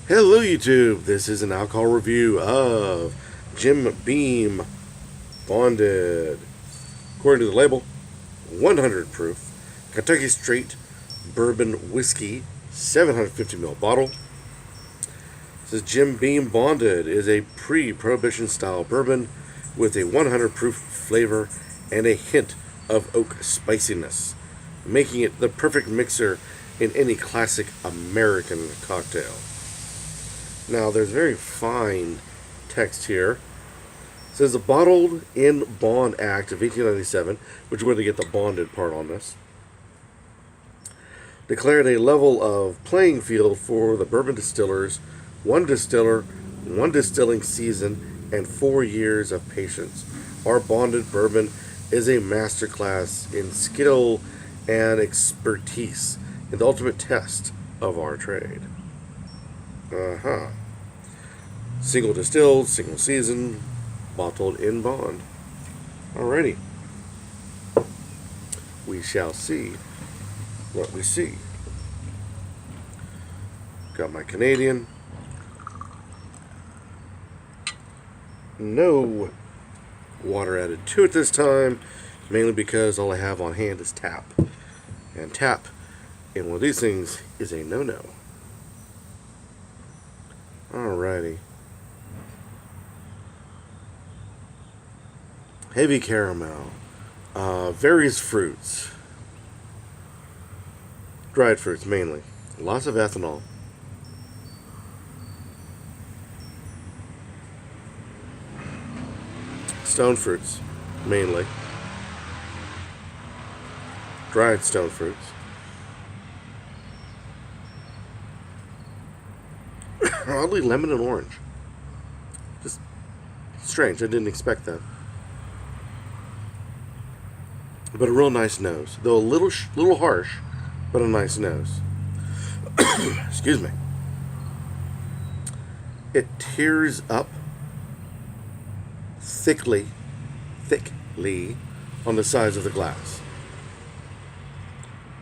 Hello YouTube, this is an alcohol review of Jim Beam Bonded. According to the label, 100 proof, Kentucky Straight Bourbon Whiskey, 750ml bottle. It says Jim Beam Bonded is a pre-prohibition style bourbon with a 100 proof flavor and a hint of oak spiciness, making it the perfect mixer in any classic American cocktail. Now, there's very fine text here. It says the Bottled in Bond Act of 1897, which is where they get the bonded part on this, declared a level of playing field for the bourbon distillers, one distiller, one distilling season, and 4 years of patience. Our bonded bourbon is a masterclass in skill and expertise in the ultimate test of our trade. Single distilled, single season, bottled in bond. Alrighty. We shall see what we see. Got my Canadian. No water added to it this time, mainly because all I have on hand is tap. And tap in one of these things is a no-no. Alrighty. Heavy caramel. Various fruits. Dried fruits mainly. Lots of ethanol. Stone fruits mainly. Dried stone fruits. Oddly lemon and orange. Just strange. I didn't expect that. But a real nice nose. Though a little harsh, but a nice nose. Excuse me. It tears up thickly on the sides of the glass.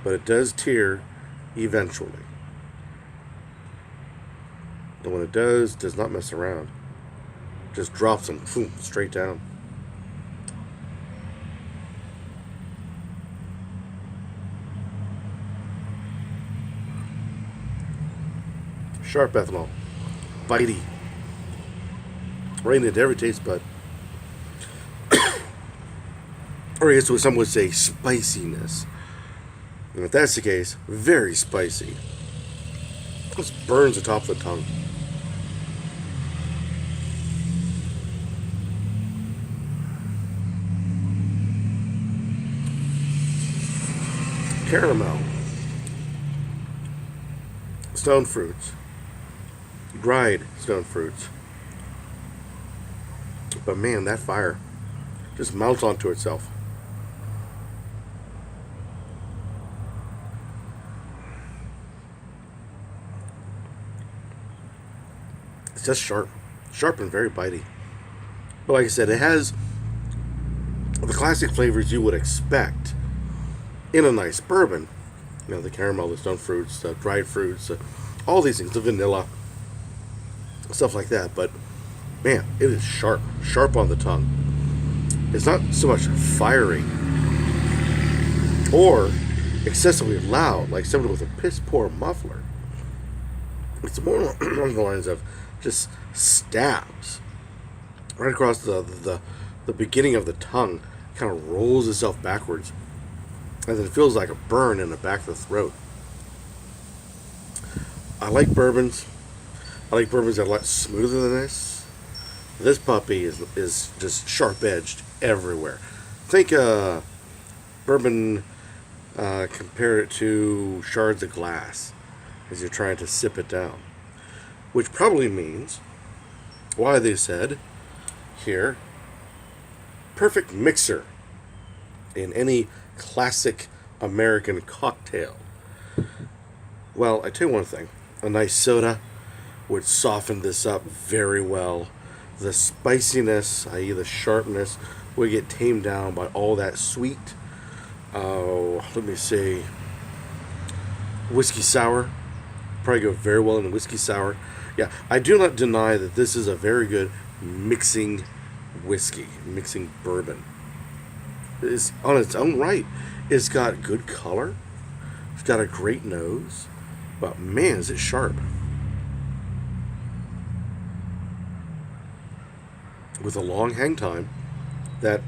But it does tear eventually. And when it does not mess around. Just drops them boom, straight down. Sharp ethanol. Bitey. Right into every taste bud. Or I guess what some would say spiciness. And if that's the case, very spicy. Just burns the top of the tongue. Caramel. Stone fruits. Dried stone fruits. But man, that fire just melts onto itself. It's just sharp. Sharp and very bitey. But like I said, it has the classic flavors you would expect in a nice bourbon. You know, the caramel, the stone fruits, the dried fruits, all these things, the vanilla, stuff like that. But man, it is sharp on the tongue. It's not so much fiery or excessively loud like somebody with a piss poor muffler. It's more along the lines of just stabs right across the beginning of the tongue. Kind of rolls itself backwards, and then it feels like a burn in the back of the throat. I like bourbons. I like bourbons that are a lot smoother than this. This puppy is just sharp-edged everywhere. Think bourbon, compare it to shards of glass as you're trying to sip it down. Which probably means why they said here, perfect mixer in any classic American cocktail. Well, I tell you one thing. A nice soda would soften this up very well. The spiciness, i.e. the sharpness, would get tamed down by all that sweet, let me see, whiskey sour Probably go very well in a whiskey sour. Yeah, I do not deny that this is a very good mixing whiskey, mixing bourbon. It's on its own right. It's got good color. It's got a great nose. But man, is it sharp. With a long hang time that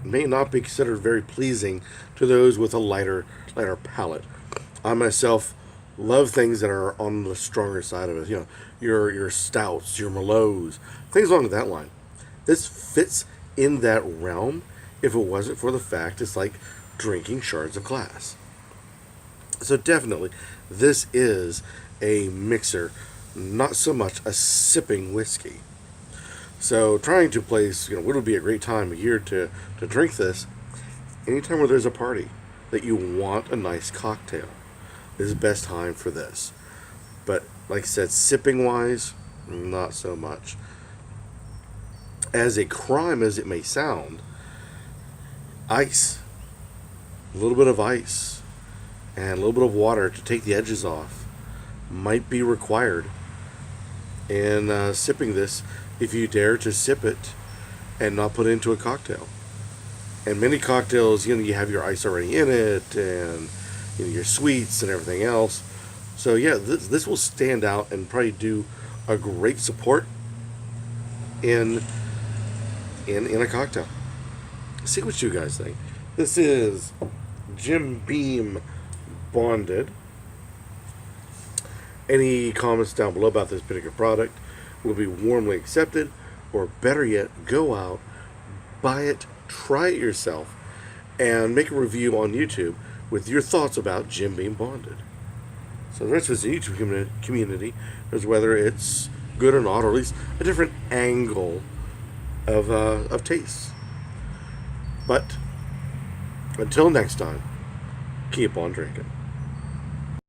may not be considered very pleasing to those with a lighter palate. I myself love things that are on the stronger side of it. You know, your stouts, your merlots, things along that line. This fits in that realm. If it wasn't for the fact it's like drinking shards of glass. So definitely, this is a mixer, not so much a sipping whiskey. So trying to place, what would be a great time of year to drink this? Anytime where there's a party that you want a nice cocktail, is the best time for this. But like I said, sipping wise, not so much. As a crime as it may sound, ice, a little bit of ice, and a little bit of water to take the edges off might be required in sipping this, if you dare to sip it and not put it into a cocktail. And many cocktails, you have your ice already in it, and your sweets and everything else. So yeah, this will stand out and probably do a great support in a cocktail. See what you guys think. This is Jim Beam Bonded. Any comments down below about this particular product will be warmly accepted, or better yet, go out, buy it, try it yourself, and make a review on YouTube with your thoughts about Jim Beam Bonded. So the rest of the YouTube community is whether it's good or not, or at least a different angle of taste. But until next time, keep on drinking.